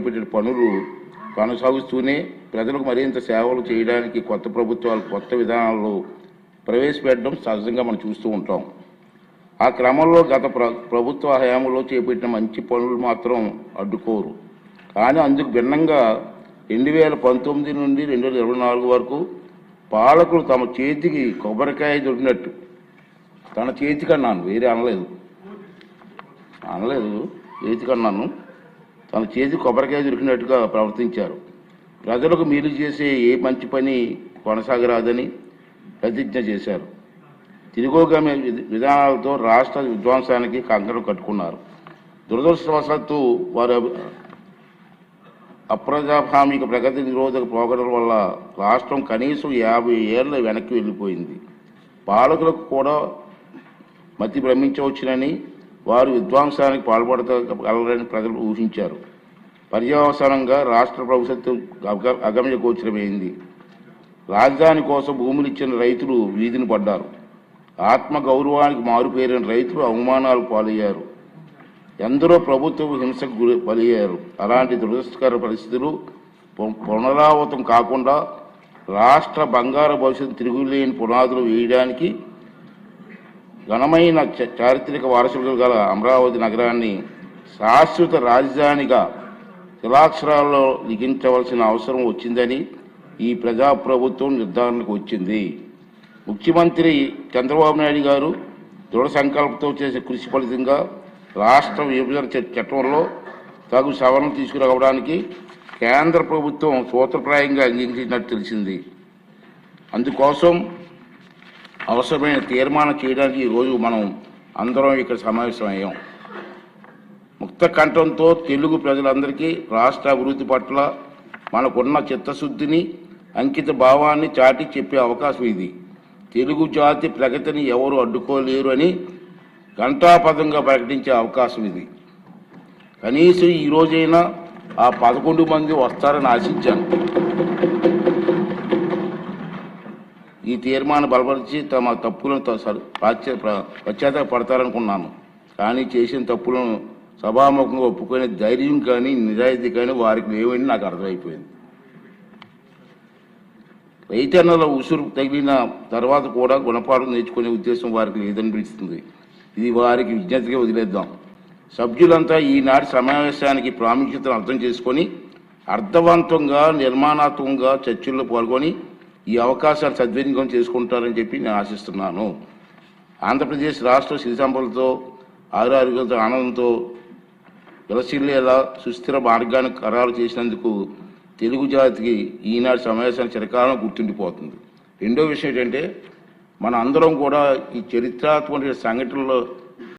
చేపట్టిన పనులు కొనసాగుతూనే ప్రజలకు మరింత సేవలు చేయడానికి కొత్త ప్రభుత్వాలు కొత్త విధానాలు ప్రవేశపెట్టడం సహజంగా మనం చూస్తూ ఉంటాం. ఆ క్రమంలో గత ప్రభుత్వ హయాంలో చేపట్టిన మంచి పనులు మాత్రం అడ్డుకోరు. కానీ అందుకు భిన్నంగా 2019 నుండి 2024 వరకు పాలకులు తమ చేతికి కొబ్బరికాయ దొరికినట్టు, తన చేతికి అన్నాను, వేరే అనలేదు, చేతికి అన్నాను, తన చేతికి కొబ్బరికాయ దొరికినట్టుగా ప్రవర్తించారు. ప్రజలకు మేలు చేసే ఏ మంచి పని కొనసాగరాదని ప్రతిజ్ఞ చేశారు. తిరోగమన విధానాలతో రాష్ట్ర విధ్వంసానికి కంకణం కట్టుకున్నారు. దురదృష్టవశాత్తు వారు అప్రజాస్వామిక ప్రగతి నిరోధక పోకడల వల్ల రాష్ట్రం కనీసం 50 ఏళ్ల వెనక్కి వెళ్ళిపోయింది. పాలకులకు కూడా మతి భ్రమించవచ్చునని, వారు విధ్వంసానికి పాల్పడగలరని ప్రజలు ఊహించారు. పర్యవసానంగా రాష్ట్ర ప్రభుత్వం అగమ్య గోచరమైంది. రాజధాని కోసం భూములు ఇచ్చిన రైతులు వీధిని పడ్డారు. ఆత్మ గౌరవానికి మారుపేరిన రైతులు అవమానాలు పాలయ్యారు. ఎందరో ప్రభుత్వ హింసకు బలయ్యారు. అలాంటి దురదృష్టకర పరిస్థితులు పునరావృతం కాకుండా రాష్ట్ర బంగారు భవిష్యత్తు తిరుగులేని పునాదులు వేయడానికి ఘనమైన చారిత్రక వారసులు గల అమరావతి నగరాన్ని శాశ్వత రాజధానిగా శిలాక్షరాల్లో లిఖించవలసిన అవసరం వచ్చిందని ఈ ప్రజాప్రభుత్వం నిర్ధారణకు వచ్చింది. ముఖ్యమంత్రి చంద్రబాబు నాయుడు గారు దృఢ సంకల్పంతో చేసే కృషి ఫలితంగా రాష్ట్ర విభజన చట్టంలో తగు సవరణ తీసుకురావడానికి కేంద్ర ప్రభుత్వం సూత్రప్రాయంగా అంగీకరించినట్టు తెలిసింది. అందుకోసం అవసరమైన తీర్మానం చేయడానికి ఈరోజు మనం అందరం ఇక్కడ సమావేశమయ్యాం. ముక్త కంఠంతో తెలుగు ప్రజలందరికీ రాష్ట్ర అభివృద్ధి పట్ల మనకున్న చిత్తశుద్ధిని, అంకిత భావాన్ని చాటి చెప్పే అవకాశం ఇది. తెలుగు జాతి ప్రగతిని ఎవరు అడ్డుకోలేరు అని ఘంటాపథంగా ప్రకటించే అవకాశం ఇది. కనీసం ఈ రోజైనా ఆ 11 మంది వస్తారని ఆశించాను. ఈ తీర్మానం బలపరిచి తమ తప్పులను పశ్చాత్తాపడతారనుకున్నాను. కానీ చేసిన తప్పులను సభాముఖంగా ఒప్పుకునే ధైర్యం కానీ నిజాయితీ కానీ వారికి లేవని నాకు అర్థమైపోయింది. రైతన్నల ఉసురు తగిలిన తర్వాత కూడా గుణపాఠం నేర్చుకునే ఉద్దేశం వారికి లేదనిపిస్తుంది. ఇది వారికి విజ్ఞతగా వదిలేద్దాం. సభ్యులంతా ఈనాటి సమావేశానికి ప్రాముఖ్యతను అర్థం చేసుకొని అర్థవంతంగా నిర్మాణాత్మకంగా చర్చల్లో పాల్గొని ఈ అవకాశాలు సద్వినియోగం చేసుకుంటారని చెప్పి నేను ఆశిస్తున్నాను. ఆంధ్రప్రదేశ్ రాష్ట్ర సిరి సంపదలతో ఆరోగ్యంతో ఆనందంతో విలసిల్లేలా సుస్థిర మార్గాన్ని ఖరారు చేసినందుకు తెలుగు జాతికి ఈనాటి సమావేశాన్ని చిరకాలం గుర్తుండిపోతుంది. రెండో విషయం ఏంటంటే మన అందరం కూడా ఈ చరిత్రాత్మక సంఘటనలో